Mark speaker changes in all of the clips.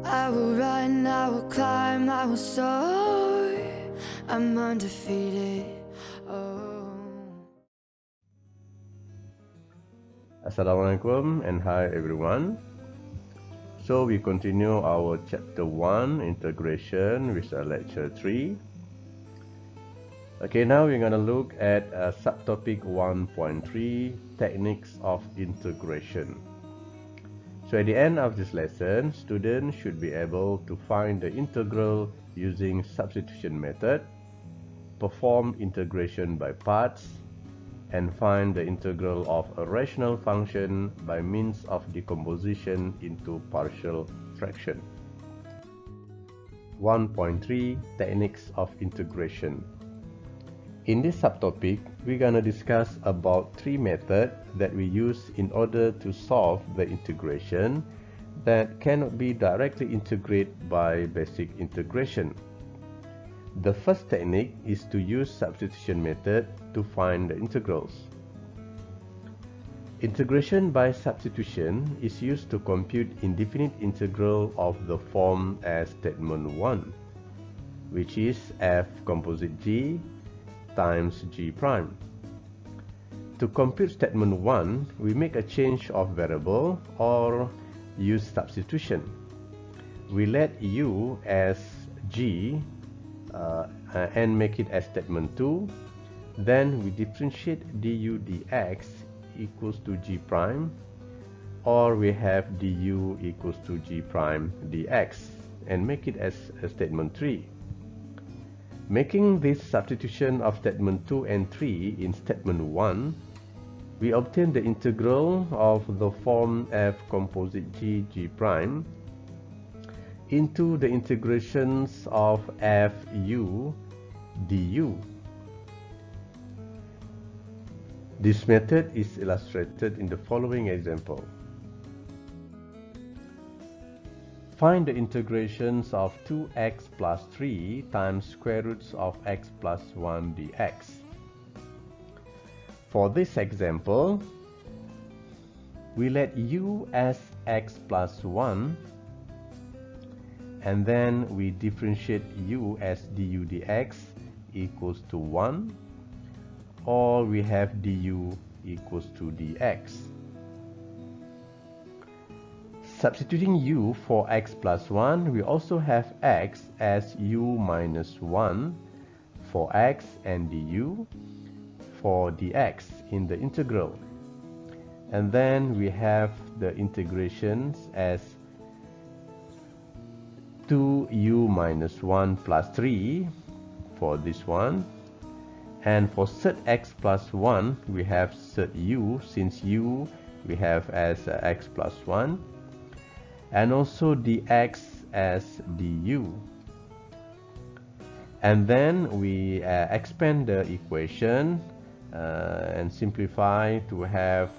Speaker 1: I will run, I will climb, I will soar. I'm undefeated. Oh.
Speaker 2: Assalamualaikum and hi everyone. So we continue our chapter 1 integration with lecture 3. Okay, now we're going to look at subtopic 1.3 techniques of integration. So at the end of this lesson, students should be able to find the integral using substitution method, perform integration by parts, and find the integral of a rational function by means of decomposition into partial fraction. 1.3 Techniques of integration. In this subtopic, we're going to discuss about 3 methods that we use in order to solve the integration that cannot be directly integrated by basic integration. The first technique is to use substitution method to find the integrals. Integration by substitution is used to compute indefinite integral of the form as statement 1, which is f composite g times g prime. To compute statement 1, we make a change of variable or use substitution. We let u as g and make it as statement 2. Then we differentiate du dx equals to g prime, or we have du equals to g prime dx and make it as a statement 3. Making this substitution of statement 2 and 3 in statement 1, we obtain the integral of the form f composite g prime into the integrations of fu du. This method is illustrated in the following example. Find the integrations of 2x plus 3 times square roots of x plus 1 dx. For this example, we let u as x plus 1, and then we differentiate u as du dx equals to 1, or we have du equals to dx. Substituting u for x plus 1, we also have x as u minus 1 for x and du for dx in the integral. And then we have the integrations as 2u minus 1 plus 3 for this one. And for set x plus 1, we have set u, since u we have as x plus 1. And also dx as du. And then we expand the equation and simplify to have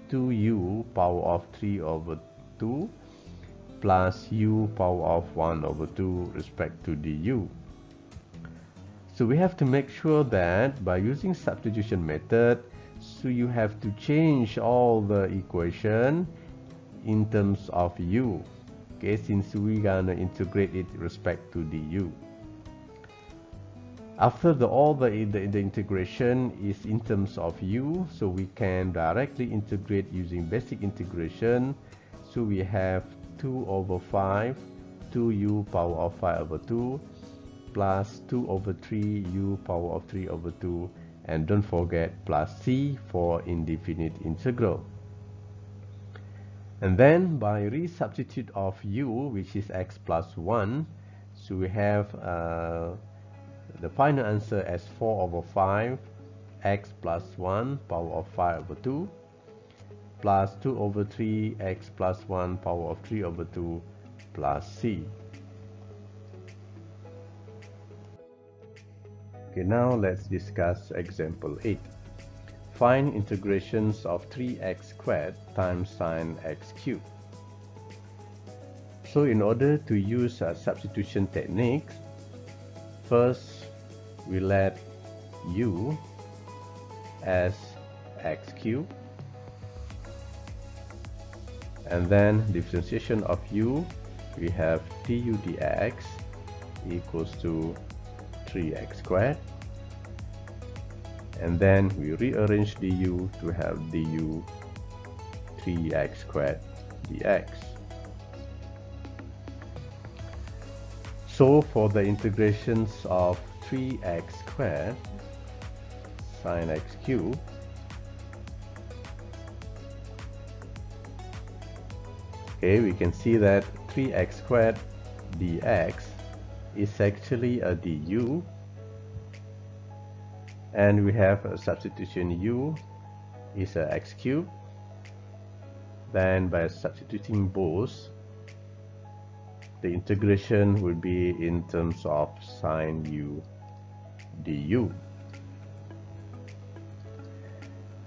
Speaker 2: 2u power of 3 over 2 plus u power of 1 over 2 respect to du. So we have to make sure that by using substitution method, so you have to change all the equation in terms of u, okay, since we're gonna integrate it respect to du. After all the integration is in terms of u, so we can directly integrate using basic integration. So we have 2 over 5, 2u power of 5 over 2 plus 2 over 3 u power of 3 over 2, and don't forget plus c for indefinite integral. And then by resubstitute of u, which is x plus 1, so we have the final answer as 4 over 5 x plus 1 power of 5 over 2 plus 2 over 3 x plus 1 power of 3 over 2 plus c. Okay, now let's discuss example 8. Find integrations of 3x squared times sine x cubed. So in order to use a substitution technique, first we let u as x cubed, and then differentiation of u we have du dx equals to 3x squared, and then we rearrange du to have du 3x squared dx. So for the integrations of 3x squared sine x cubed, okay, we can see that 3x squared dx is actually a du, and we have a substitution u is a x cubed. Then by substituting both, the integration will be in terms of sine u du.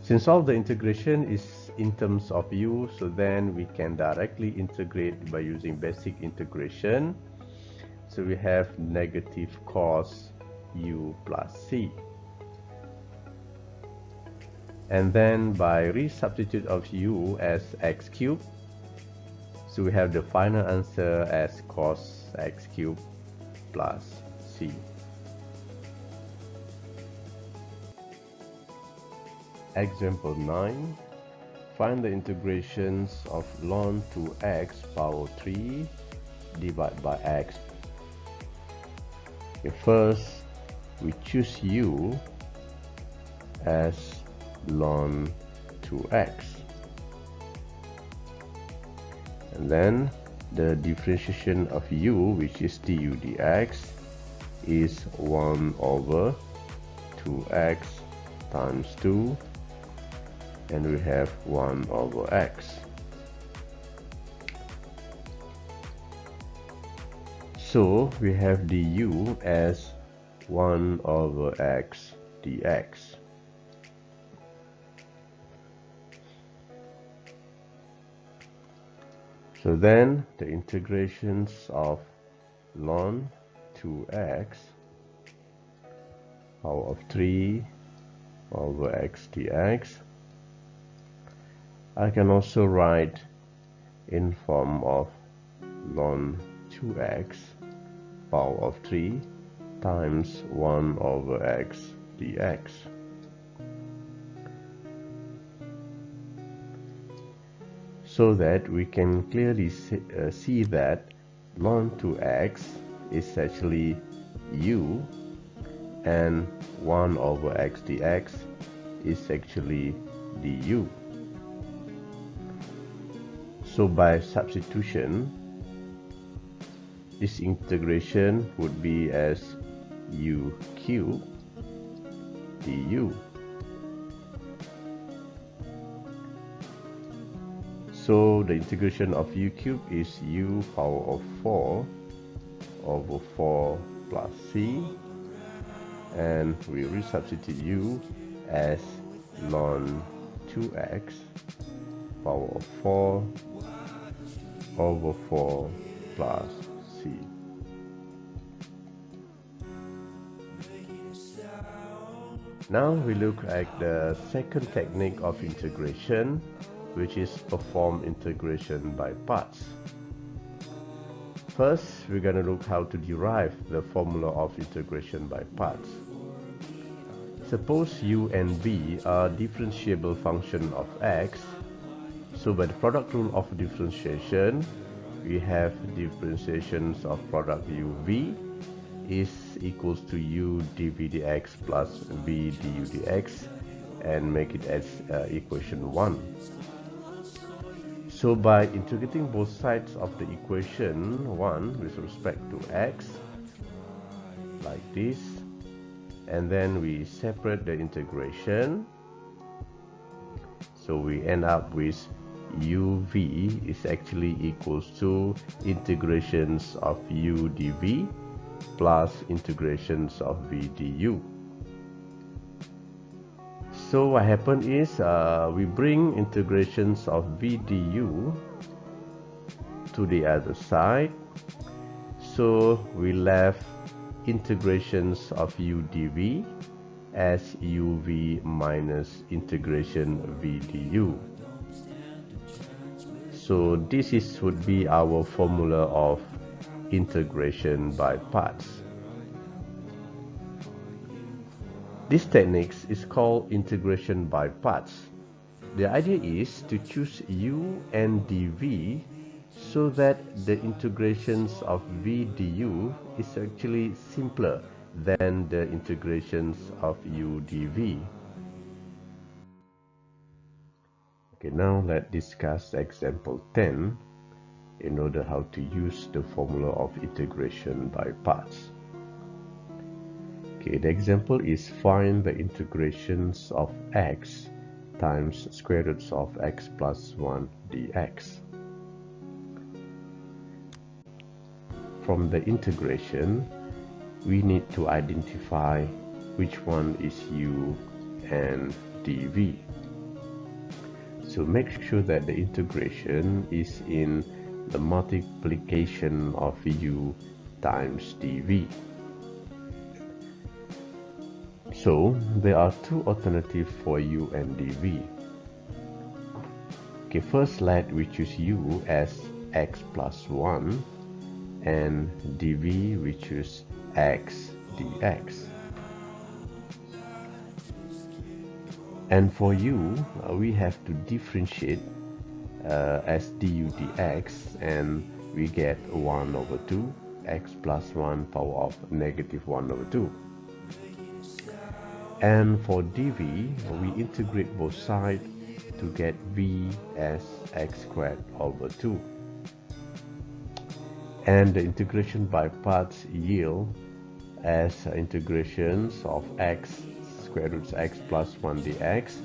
Speaker 2: Since all the integration is in terms of u, so then we can directly integrate by using basic integration. So we have negative cos u plus c. And then by resubstitute of u as x cubed, so we have the final answer as cos x cubed plus c. Example 9. Find the integrations of ln 2x power 3 divided by x. Okay, first, we choose u as ln 2x, and then the differentiation of u, which is du dx, is 1 over 2x times 2, and we have 1 over x. So we have du as 1 over x dx. So then the integrations of ln 2x power of 3 over x dx, I can also write in form of ln 2x power of 3 times 1 over x dx. So that we can clearly see that ln 2x is actually u, and 1 over x dx is actually du. So by substitution, this integration would be as u cubed du. So the integration of u cubed is u power of 4 over 4 plus c, and we resubstitute u as ln 2x power of 4 over 4 plus c. Now we look at the second technique of integration, which is perform integration by parts. First, we're going to look how to derive the formula of integration by parts. Suppose u and v are differentiable function of x. So by the product rule of differentiation, we have differentiations of product uv is equals to u dv dx plus v du dx, and make it as equation 1. So by integrating both sides of the equation 1 with respect to x, like this, and then we separate the integration, so we end up with uv is actually equals to integrations of u dv plus integrations of v du. So what happened is we bring integrations of v du to the other side, so we left integrations of u dv as uv minus integration v du. So this would be our formula of integration by parts. This technique is called integration by parts. The idea is to choose u and dv so that the integrations of v du is actually simpler than the integrations of u dv. Okay, now let's discuss example 10 in order how to use the formula of integration by parts. Okay, the example is find the integrations of x times square roots of x plus 1 dx. From the integration, we need to identify which one is u and dv. So make sure that the integration is in the multiplication of u times dv. So there are two alternatives for u and dv. Okay, first let we choose u as x plus 1 and dv we choose x dx. And for u, we have to differentiate as du dx, and we get 1 over 2 x plus 1 power of negative 1 over 2. And for dv, we integrate both sides to get v as x squared over 2. And the integration by parts yield as integrations of x square roots x plus 1 dx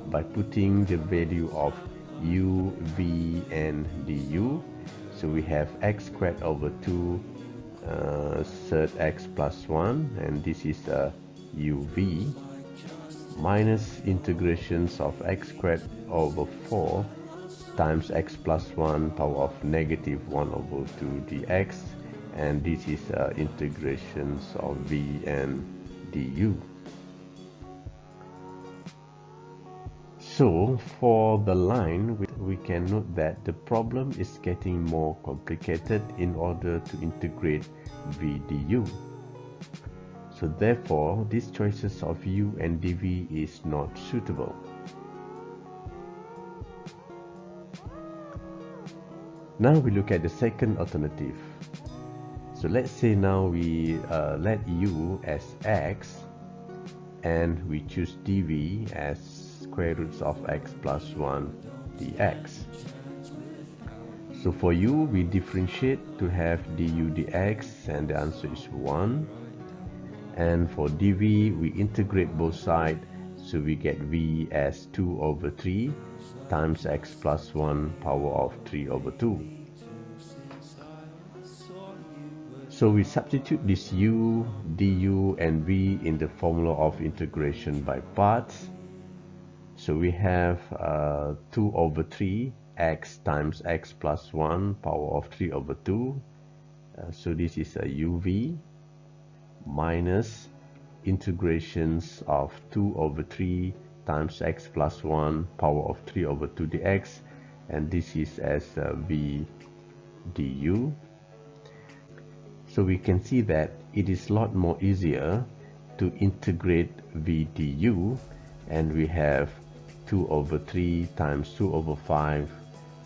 Speaker 2: by putting the value of u, v and du. So we have x squared over 2 third x plus 1, and this is uv, minus integrations of x squared over 4 times x plus 1 power of negative 1 over 2 dx, and this is integrations of v and du. So for the line, we can note that the problem is getting more complicated in order to integrate v du. So therefore, these choices of u and dv is not suitable. Now we look at the second alternative. So let's say now we let u as x and we choose dv as square roots of x plus 1 dx. So for u, we differentiate to have du dx, and the answer is 1. And for dv, we integrate both sides, so we get v as 2 over 3 times x plus 1 power of 3 over 2. So we substitute this u, du and v in the formula of integration by parts. So we have 2 over 3 x times x plus 1 power of 3 over 2. So this is a uv minus integrations of 2 over 3 times x plus 1 power of 3 over 2 dx, and this is as v du. So we can see that it is a lot more easier to integrate v du, and we have 2 over 3 times 2 over 5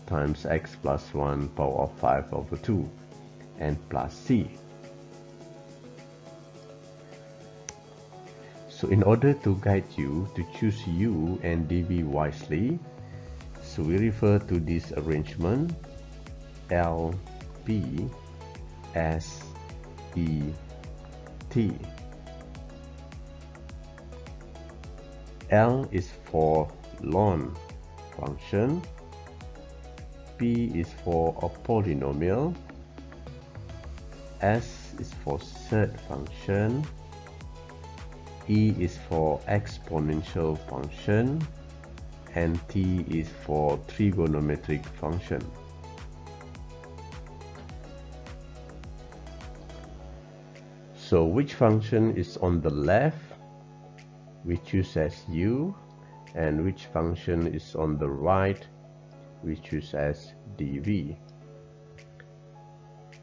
Speaker 2: times x plus 1 power of 5 over 2 and plus c. So in order to guide you to choose u and dv wisely, so we refer to this arrangement L, P, S, E, T. L is for lone function, P is for a polynomial, S is for surd function, E is for exponential function, and T is for trigonometric function. So which function is on the left, we choose as u, and which function is on the right, we choose as dv.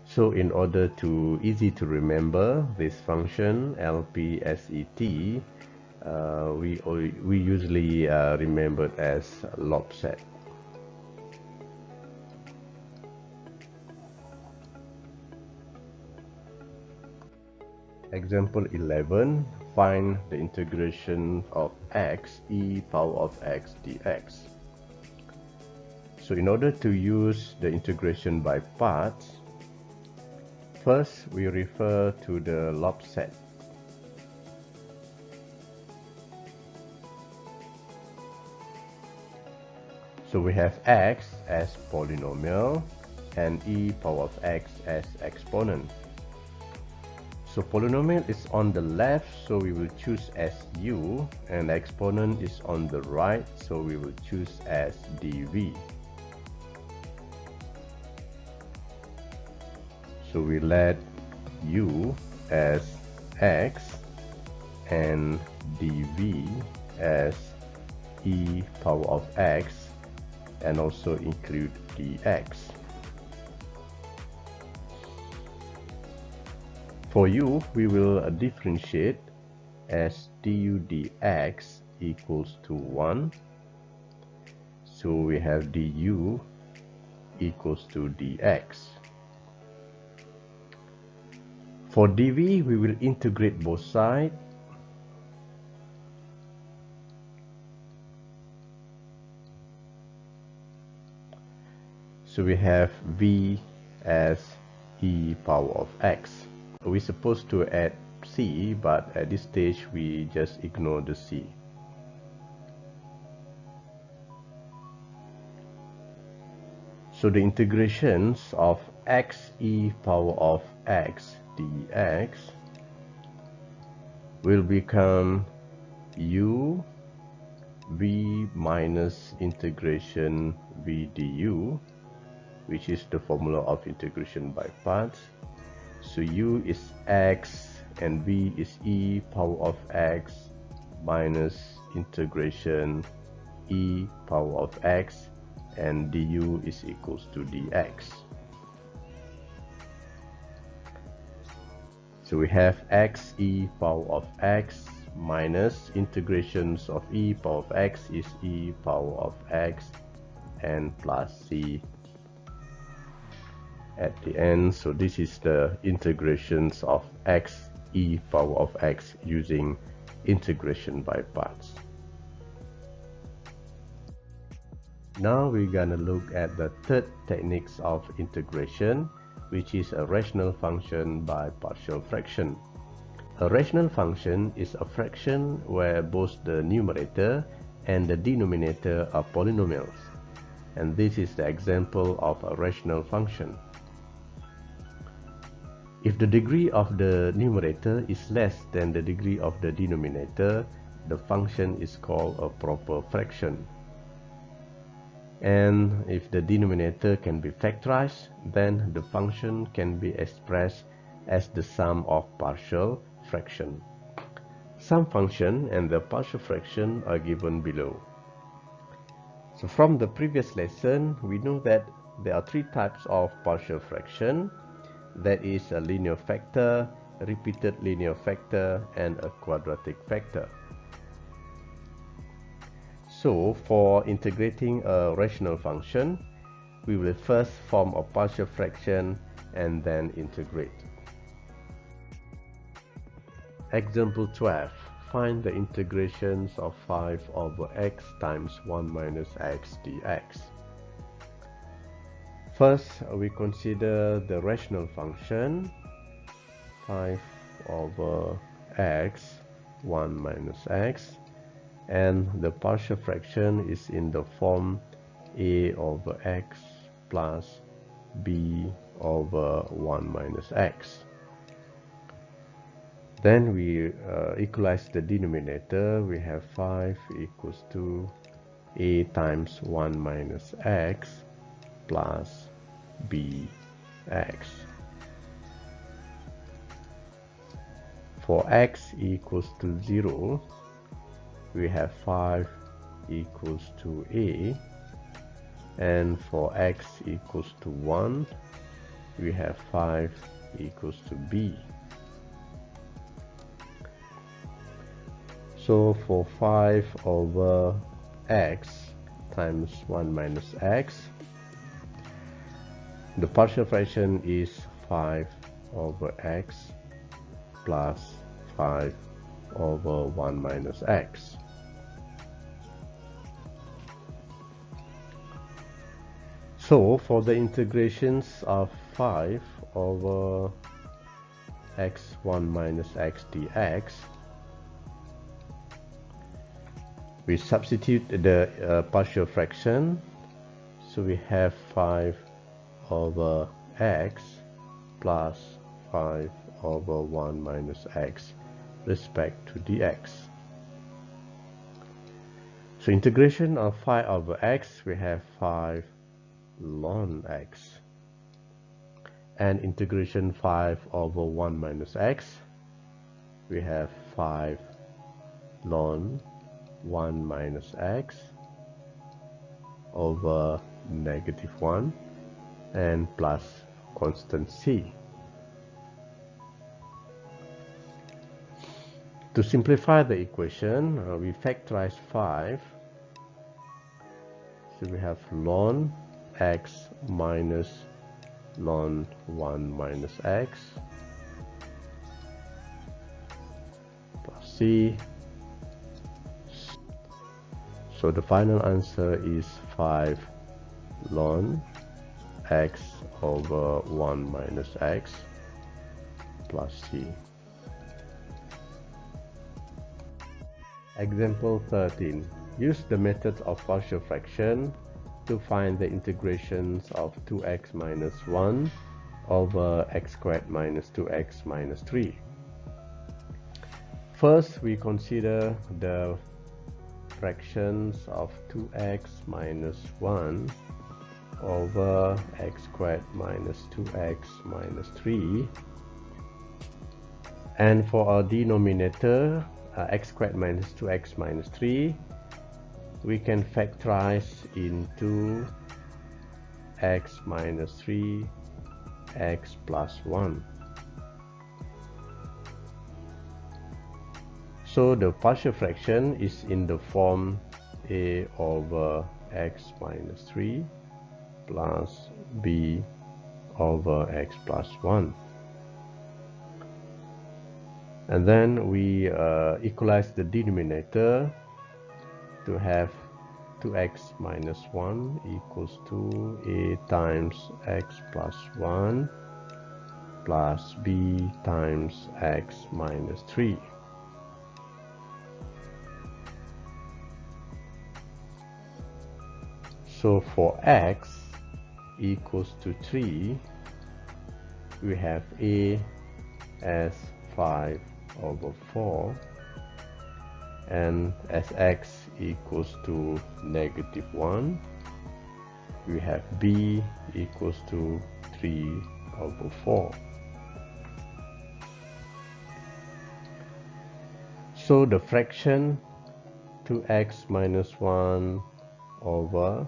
Speaker 2: So in order to easy to remember this function LPSET, we usually remember it as lobset. Example 11, find the integration of x e power of x dx. So in order to use the integration by parts, first we refer to the lobset. So we have x as polynomial and e power of x as exponent. So polynomial is on the left, so we will choose as u, and exponent is on the right, so we will choose as dv. So we let u as x and dv as e power of x, and also include dx. For u, we will differentiate as du dx equals to 1. So we have du equals to dx. For dv, we will integrate both sides. So we have v as e power of x. We're supposed to add c, but at this stage we just ignore the c. So the integrations of x e power of x dx will become u v minus integration v du, which is the formula of integration by parts. So u is x and v is e power of x minus integration e power of x, and du is equals to dx. So we have x e power of x minus integrations of e power of x is e power of x and plus c at the end. So this is the integrations of x e power of x using integration by parts. Now we're gonna look at the third techniques of integration, which is a rational function by partial fraction. A rational function is a fraction where both the numerator and the denominator are polynomials, and this is the example of a rational function. If the degree of the numerator is less than the degree of the denominator, the function is called a proper fraction. And if the denominator can be factorized, then the function can be expressed as the sum of partial fraction. Some function and the partial fraction are given below. So from the previous lesson, we know that there are three types of partial fraction. That is a linear factor, repeated linear factor, and a quadratic factor. So for integrating a rational function, we will first form a partial fraction and then integrate. Example 12. Find the integrations of 5 over x times 1 minus x dx. First, we consider the rational function 5 over x 1 minus x, and the partial fraction is in the form a over x plus b over 1 minus x. Then we equalize the denominator. We have 5 equals to a times 1 minus x plus bx. For x equals to 0, we have 5 equals to a and for x equals to 1, we have 5 equals to b. So for 5 over x times 1 minus x, the partial fraction is 5 over x plus 5 over 1 minus x. So for the integrations of 5 over x1 minus x dx, we substitute the partial fraction, so we have 5 over x plus 5 over 1 minus x respect to dx. So integration of 5 over x, we have 5 ln x, and integration 5 over 1 minus x, we have 5 ln 1 minus x over -1 and plus constant c. To simplify the equation, we factorize 5, so we have ln x minus ln 1 minus x plus c. So the final answer is 5 ln x over 1 minus x plus c. Example 13. Use the method of partial fraction to find the integrations of 2x minus 1 over x squared minus 2x minus 3. First, we consider the fractions of 2x minus 1 over x squared minus 2x minus 3, and for our denominator x squared minus 2x minus 3, we can factorize into x minus 3 x plus 1. So the partial fraction is in the form a over x minus 3 plus b over x plus 1. And then we equalize the denominator to have 2x minus 1 equals to a times x plus 1 plus b times x minus 3. So for x equals to 3, we have a as 5 over 4, and as x equals to -1, we have b equals to 3 over 4. So the fraction 2x minus 1 over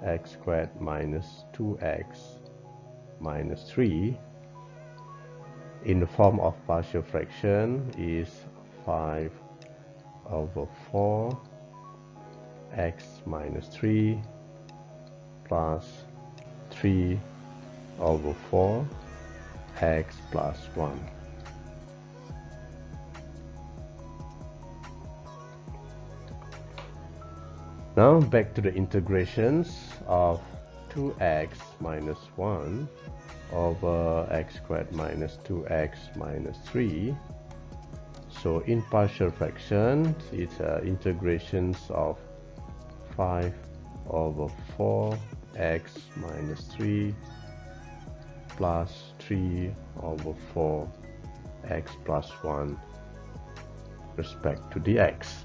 Speaker 2: x squared minus 2x minus 3 in the form of partial fraction is 5 over 4 x minus 3 plus 3 over 4 x plus 1. Now back to the integrations of 2x minus 1 over x squared minus 2x minus 3. So in partial fractions, it's integrations of 5 over 4 x minus 3 plus 3 over 4 x plus 1 respect to the x.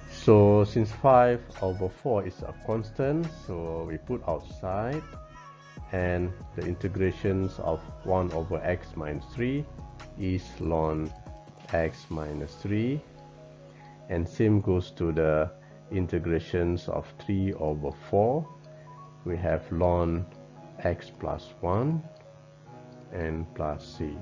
Speaker 2: So since 5 over 4 is a constant, so we put outside, and the integrations of 1 over x minus 3 is ln x minus 3, And same goes to the integrations of 3 over 4. We have ln x plus 1 and plus c.